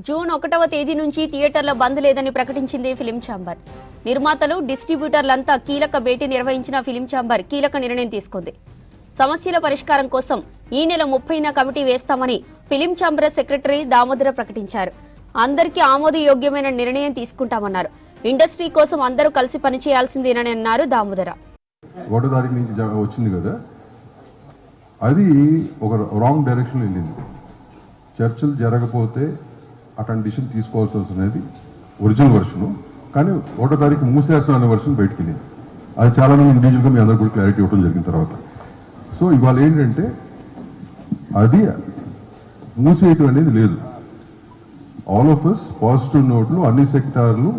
June 1వ తేదీ నుంచి థియేటర్ల బంద్ లేదని ప్రకటించింది ఫిలిం ఛాంబర్. నిర్మాతలు, డిస్ట్రిబ్యూటర్లంతా కీలక భేటీ నిర్వహించిన ఫిలిం ఛాంబర్ కీలక నిర్ణయం తీసుకుంది. సమస్యల పరిష్కారం కోసం ఈ నెల 30న కమిటీ వేస్తామని ఫిలిం ఛాంబర్ సెక్రటరీ దామోదర ప్రకటించారు. అందరికీ ఆమోదయోగ్యమైన నిర్ణయం తీసుకుంటామన్నారు. ఇండస్ట్రీ కోసం అందరూ కలిసి పనిచేయాల్సిందేనని అన్నారు దామోదర. ఒకటో తారీఖు నుంచి వచ్చింది కదా, అది ఒక రాంగ్ డైరెక్షన్ వెళ్ళింది. చర్చలు జరగకపోతే అటువంటి డిసిషన్ తీసుకోవాల్సి వస్తున్నది ఒరిజినల్ వర్షను. కానీ ఒకటో తారీఖు మూసేస్తున్న అనే వర్షన్ బయటకు వెళ్ళింది. అది చాలా మంది ఇండివిజువల్గా మీ అందరూ కూడా క్లారిటీ ఇవ్వడం జరిగిన తర్వాత. సో ఇవాళ ఏంటంటే అది మూసేయటం అనేది లేదు. ఆల్ ఆఫ్ అస్ పాజిటివ్ నోట్లు అన్ని సెక్టార్లు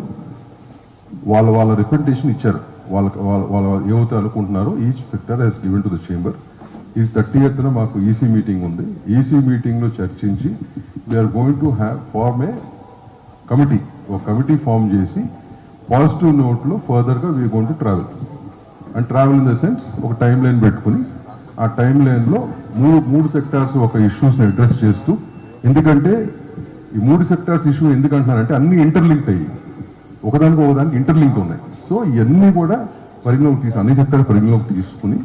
వాళ్ళ రిప్రజెంటేషన్ ఇచ్చారు. వాళ్ళ ఏవైతే అనుకుంటున్నారో each sector has given to the chamber. ఈ 30th మాకు ఈసీ మీటింగ్ ఉంది. ఈసీ మీటింగ్లో చర్చించి we are going to form a committee. ఒక కమిటీ ఫామ్ చేసి పాజిటివ్ నోట్లో ఫర్దర్గా we are going to travel. And travel in the sense ఒక టైం లైన్ పెట్టుకుని ఆ టైం లైన్లో మూడు సెక్టార్స్ ఒక ఇష్యూస్ని అడ్రస్ చేస్తూ, ఎందుకంటే ఈ 3 సెక్టార్స్ ఇష్యూ ఎందుకంటున్నారంటే అన్ని ఇంటర్లింక్డ్ అయ్యి ఒకదానికి ఇంటర్లింక్డ్ ఉన్నాయి. సో ఇవన్నీ కూడా అన్ని సెక్టార్ పరిగణలోకి తీసుకుని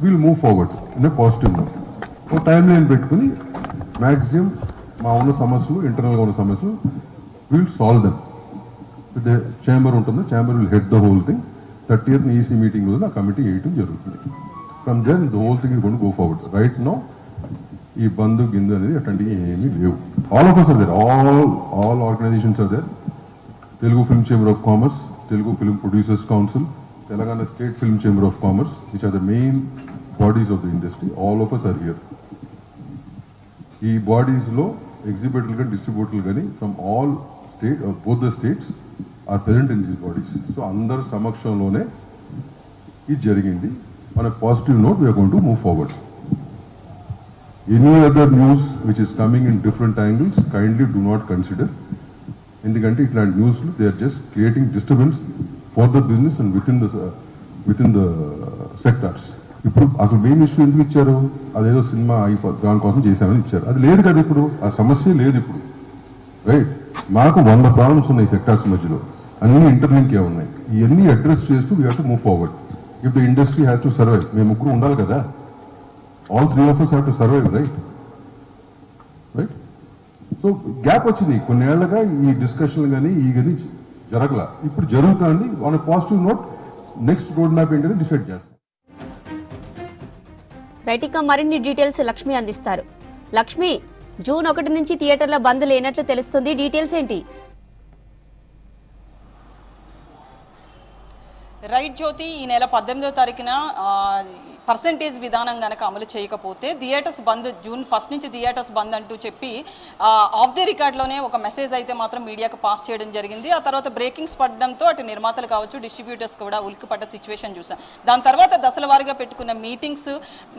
we'll move forward in a positive note. ఒక టైం లైన్ పెట్టుకుని మ్యాక్సిమం మా ఉన్న సమస్యలు, ఇంటర్నల్గా ఉన్న సమస్యలు we'll solve them. The chamber ఉంటుంది, chamber will head the whole thing. 30th EC meeting రోజు ఆ కమిటీ వేయటం జరుగుతుంది. From then the whole thing is going to go forward. Right now ఈ బంధు గిందు అనేది అట్లాంటివి ఏమీ లేవు. All of us are there, all organizations are there. Telugu Film Chamber of Commerce, Telugu Film Producers Council, Telangana State Film Chamber of Commerce, which are the main bodies of the industry. All of us are here. ఈ బాడీస్లో ఎగ్జిబిటర్లు కానీ డిస్ట్రిబ్యూటర్లు కానీ from all state both the states are present in these bodies. So అందరి సమక్షంలోనే ఇది జరిగింది. మన positive note we are going to move forward. Any other news which is coming in different angles kindly do not consider. ఎందుకంటే ఇట్లాంటి న్యూస్లు they are just creating disturbance for the business and with in the sectors. ఇప్పుడు అసలు main issue ఎందుకు ఇచ్చారు? అదేదో cinema దానికోసం చేశామని ఇచ్చారు. అది లేదు కదా, ఇప్పుడు ఆ సమస్య లేదు ఇప్పుడు. రైట్, మాకు 100 ప్రాబ్లమ్స్ ఉన్నాయి సెక్టార్స్ మధ్యలో, అన్ని ఇంటర్లింక్ ఉన్నాయి. ఇవన్నీ అడ్రస్ చేస్తూ we have to move forward. If the industry has to survive, మేము ముగ్గురు ఉండాలి కదా. All 3 of us have to survive. Right. So gap వచ్చింది కొన్నేళ్లుగా, ఈ డిస్కషన్లు కానీ కానీ జరగల. ఇప్పుడు జరుగుతుంది. On positive note next road map ఏంటని డిసైడ్ చేస్తాం. రైట్, ఇక మరిన్ని డీటెయిల్స్ లక్ష్మి అందిస్తారు. లక్ష్మి, జూన్ 1 నుంచి థియేటర్ల బంద్ లేనట్లు తెలుస్తుంది. డీటెయిల్స్ ఏంటి? రైట్ జ్యోతి, ఈ నెల 18వ తారీఖున పర్సంటేజ్ విధానం కనుక అమలు చేయకపోతే థియేటర్స్ బంద్, జూన్ 1 నుంచి థియేటర్స్ బంద్ అంటూ చెప్పి ఆఫ్ ది రికార్డ్లోనే ఒక మెసేజ్ అయితే మాత్రం మీడియాకు పాస్ చేయడం జరిగింది. ఆ తర్వాత బ్రేకింగ్స్ పడడంతో అటు నిర్మాతలు కావచ్చు, డిస్ట్రిబ్యూటర్స్ కూడా ఉలిక్కిపడ్డ సిచ్యువేషన్ చూసాం. దాని తర్వాత దశల వారీగా పెట్టుకున్న మీటింగ్స్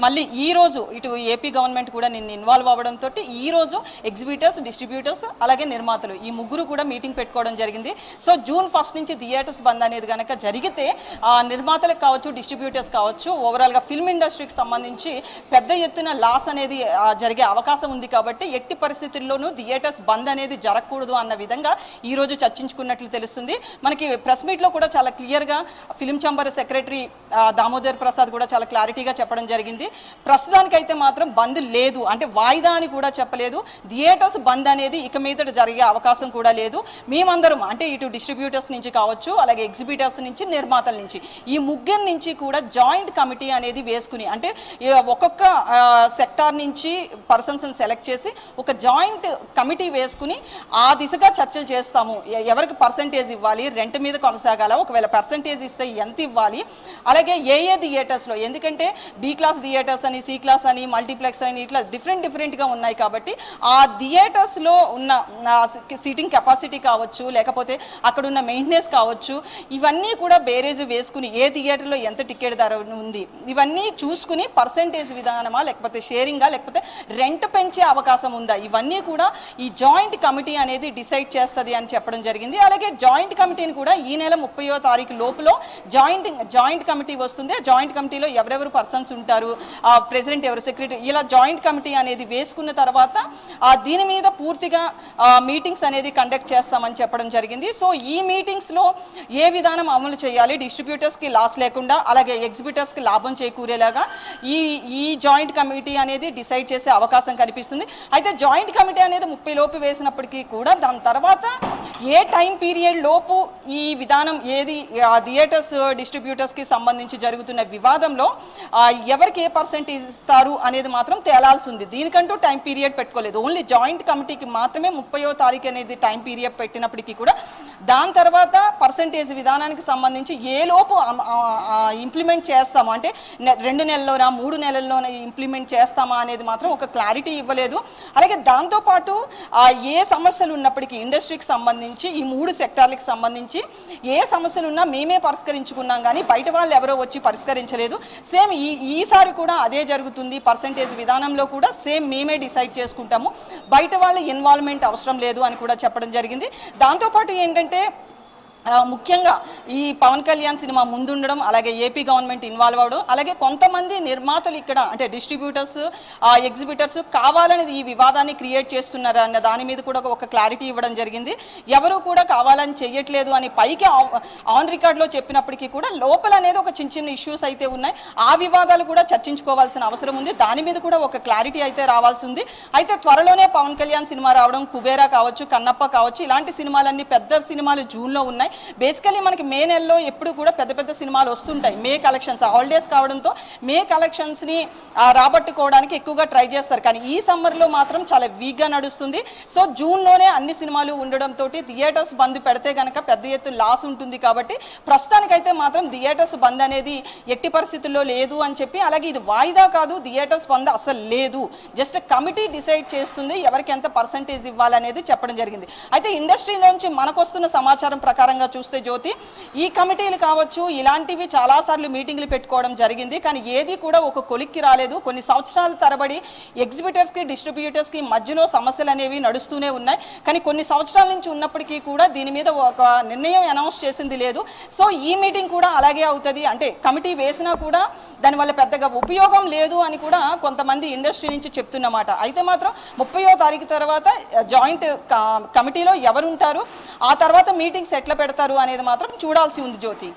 మళ్ళీ ఈ రోజు ఇటు ఏపీ గవర్నమెంట్ కూడా నిన్న ఇన్వాల్వ్ అవ్వడంతో ఈ రోజు ఎగ్జిబిటర్స్, డిస్ట్రిబ్యూటర్స్ అలాగే నిర్మాతలు ఈ ముగ్గురు కూడా మీటింగ్ పెట్టుకోవడం జరిగింది. సో జూన్ 1 నుంచి థియేటర్స్ బంద్ అనేది కనుక జరిగితే నిర్మాతలకు కావచ్చు, డిస్ట్రిబ్యూటర్స్ కావచ్చు, ఓవరాల్గా ఫిల్మ్ ఇండస్ట్రీకి సంబంధించి పెద్ద ఎత్తున లాస్ అనేది జరిగే అవకాశం ఉంది. కాబట్టి ఎట్టి పరిస్థితుల్లోనూ థియేటర్స్ బంద్ అనేది జరగకూడదు అన్న విధంగా ఈ రోజు చర్చించుకున్నట్లు తెలుస్తుంది. మనకి ప్రెస్ మీట్లో కూడా చాలా క్లియర్గా film chamber secretary Damodar Prasad కూడా చాలా క్లారిటీగా చెప్పడం జరిగింది. ప్రస్తుతానికైతే మాత్రం బంద్ లేదు, అంటే వాయిదా అని కూడా చెప్పలేదు. థియేటర్స్ బంద్ అనేది ఇక మీదట జరిగే అవకాశం కూడా లేదు. మేమందరం అంటే ఇటు డిస్ట్రిబ్యూటర్స్ నుంచి కావచ్చు, అలాగే ఎగ్జిబిటర్స్ నుంచి, నిర్మాతల నుంచి, ఈ ముగ్గురు నుంచి కూడా జాయింట్ కమిటీ అనేది వేసుకుని, అంటే ఒక్కొక్క సెక్టార్ నుంచి పర్సన్స్ సెలెక్ట్ చేసి ఒక జాయింట్ కమిటీ వేసుకుని ఆ దిశగా చర్చలు చేస్తాము. ఎవరికి పర్సంటేజ్ ఇవ్వాలి, రెంట్ మీద కొనసాగాల, ఒకవేళ పర్సంటేజ్ ఇస్తే ఎంత ఇవ్వాలి, అలాగే ఏ థియేటర్స్లో, ఎందుకంటే బి క్లాస్ థియేటర్స్ అని, సి క్లాస్ అని, మల్టీప్లెక్స్ అని ఇట్లా డిఫరెంట్గా ఉన్నాయి. కాబట్టి ఆ థియేటర్స్లో ఉన్న సీటింగ్ కెపాసిటీ కావచ్చు, లేకపోతే అక్కడ ఉన్న మెయింటెనెన్స్ కావచ్చు, ఇవన్నీ కూడా బేరేజ్ వేసుకుని ఏ థియేటర్లో ఎంత టికెట్ ధర ఉంది, ఇవన్నీ ఇవన్నీ చూసుకుని పర్సెంటేజ్ విధానమా లేకపోతే షేరింగా లేకపోతే రెంట్ పెంచే అవకాశం ఉందా, ఇవన్నీ కూడా ఈ జాయింట్ కమిటీ అనేది డిసైడ్ చేస్తుంది అని చెప్పడం జరిగింది. అలాగే జాయింట్ కమిటీని కూడా ఈ నెల 30వ తారీఖు లోపులో జాయింట్ కమిటీ వస్తుంది. జాయింట్ కమిటీలో ఎవరెవరు పర్సన్స్ ఉంటారు, ప్రెసిడెంట్ ఎవరు, సెక్రటరీ, ఇలా జాయింట్ కమిటీ అనేది వేసుకున్న తర్వాత దీని మీద పూర్తిగా మీటింగ్స్ అనేది కండక్ట్ చేస్తామని చెప్పడం జరిగింది. సో ఈ మీటింగ్స్లో ఏ విధానం అమలు చేయాలి, డిస్ట్రిబ్యూటర్స్కి లాస్ లేకుండా అలాగే ఎగ్జిబిటర్స్కి లాభం చేకూరేలాగా ఈ జాయింట్ కమిటీ అనేది డిసైడ్ చేసే అవకాశం కనిపిస్తుంది. అయితే జాయింట్ కమిటీ అనేది 30 లోపు వేసినప్పటికీ కూడా దాని తర్వాత ఏ టైం పీరియడ్ లోపు ఈ విధానం ఏది థియేటర్స్ డిస్ట్రిబ్యూటర్స్కి సంబంధించి జరుగుతున్న వివాదంలో ఎవరికి ఏ పర్సెంటేజ్ ఇస్తారు అనేది మాత్రం తేలాల్సి ఉంది. దీనికంటూ టైం పీరియడ్ పెట్టుకోలేదు. ఓన్లీ జాయింట్ కమిటీకి మాత్రమే 30వ తారీఖు అనేది టైం పీరియడ్ పెట్టినప్పటికీ కూడా దాని తర్వాత పర్సెంటేజ్ విధానానికి సంబంధించి ఏ లోపు ఇంప్లిమెంట్ చేస్తాము, అంటే 2 నెలల్లోనా 3 నెలల్లోనే ఇంప్లిమెంట్ చేస్తామా అనేది మాత్రం ఒక క్లారిటీ ఇవ్వలేదు. అలాగే దాంతోపాటు ఏ సమస్యలు ఉన్నప్పటికీ ఇండస్ట్రీకి సంబంధించి ఈ 3 సెక్టార్లకు సంబంధించి ఏ సమస్యలు ఉన్నా మేమే పరిష్కరించుకున్నాం, కానీ బయట వాళ్ళు ఎవరో వచ్చి పరిష్కరించలేదు. సేమ్ ఈసారి కూడా అదే జరుగుతుంది. పర్సెంటేజ్ విధానంలో కూడా సేమ్ మేమే డిసైడ్ చేసుకుంటాము, బయట వాళ్ళ ఇన్వాల్వ్మెంట్ అవసరం లేదు అని కూడా చెప్పడం జరిగింది. దాంతోపాటు ఏంటంటే ముఖ్యంగా ఈ పవన్ కళ్యాణ్ సినిమా ముందుండడం, అలాగే ఏపీ గవర్నమెంట్ ఇన్వాల్వ్ అవడం, అలాగే కొంతమంది నిర్మాతలు ఇక్కడ అంటే డిస్ట్రిబ్యూటర్స్ ఎగ్జిబిటర్స్ కావాలని ఈ వివాదాన్ని క్రియేట్ చేస్తున్నారు అన్న దాని మీద కూడా ఒక క్లారిటీ ఇవ్వడం జరిగింది. ఎవరు కూడా కావాలని చెయ్యట్లేదు అని పైకి ఆన్ రికార్డ్లో చెప్పినప్పటికీ కూడా లోపల అనేది ఒక చిన్న ఇష్యూస్ అయితే ఉన్నాయి. ఆ వివాదాలు కూడా చర్చించుకోవాల్సిన అవసరం ఉంది. దాని మీద కూడా ఒక క్లారిటీ అయితే రావాల్సి ఉంది. అయితే త్వరలోనే పవన్ కళ్యాణ్ సినిమా రావడం, కుబేరా కావచ్చు, కన్నప్ప కావచ్చు, ఇలాంటి సినిమాలన్నీ పెద్ద సినిమాలు జూన్లో ఉన్నాయి. బేసికలీ మనకి మే నెలలో ఎప్పుడు కూడా పెద్ద సినిమాలు వస్తుంటాయి. మే కలెక్షన్స్ హాలిడేస్ కావడంతో మే కలెక్షన్స్ని రాబట్టుకోవడానికి ఎక్కువగా ట్రై చేస్తారు. కానీ ఈ సమ్మర్లో మాత్రం చాలా వీక్గా నడుస్తుంది. సో జూన్లోనే అన్ని సినిమాలు ఉండడంతో థియేటర్స్ బంద్ పెడితే కనుక పెద్ద ఎత్తున లాస్ ఉంటుంది. కాబట్టి ప్రస్తుతానికైతే మాత్రం థియేటర్స్ బంద్ అనేది ఎట్టి పరిస్థితుల్లో లేదు అని చెప్పి, అలాగే ఇది వాయిదా కాదు, థియేటర్స్ బంద్ అసలు లేదు, జస్ట్ కమిటీ డిసైడ్ చేస్తుంది ఎవరికి ఎంత పర్సెంటేజ్ ఇవ్వాలనేది చెప్పడం జరిగింది. అయితే ఇండస్ట్రీలోంచి మనకు వస్తున్న సమాచారం ప్రకారంగా చూస్తే జ్యోతి, ఈ కమిటీలు కావచ్చు ఇలాంటివి చాలాసార్లు మీటింగ్లు పెట్టుకోవడం జరిగింది, కానీ ఏది కూడా ఒక కొలిక్కి రాలేదు. కొన్ని సంవత్సరాల తరబడి ఎగ్జిబిటర్స్కి డిస్ట్రిబ్యూటర్స్కి మధ్యలో సమస్యలు అనేవి నడుస్తూనే ఉన్నాయి. కానీ కొన్ని సంవత్సరాల నుంచి ఉన్నప్పటికీ కూడా దీని మీద ఒక నిర్ణయం అనౌన్స్ చేసింది లేదు. సో ఈ మీటింగ్ కూడా అలాగే అవుతుంది. అంటే కమిటీ వేసినా కూడా దానివల్ల పెద్దగా ఉపయోగం లేదు అని కూడా కొంతమంది ఇండస్ట్రీ నుంచి చెప్తున్నమాట. అయితే మాత్రం 30వ తారీఖు తర్వాత జాయింట్ కమిటీలో ఎవరుంటారు, ఆ తర్వాత మీటింగ్స్ ఎట్లా పెడతారు అనేది మాత్రం చూడాల్సి ఉంది జ్యోతి.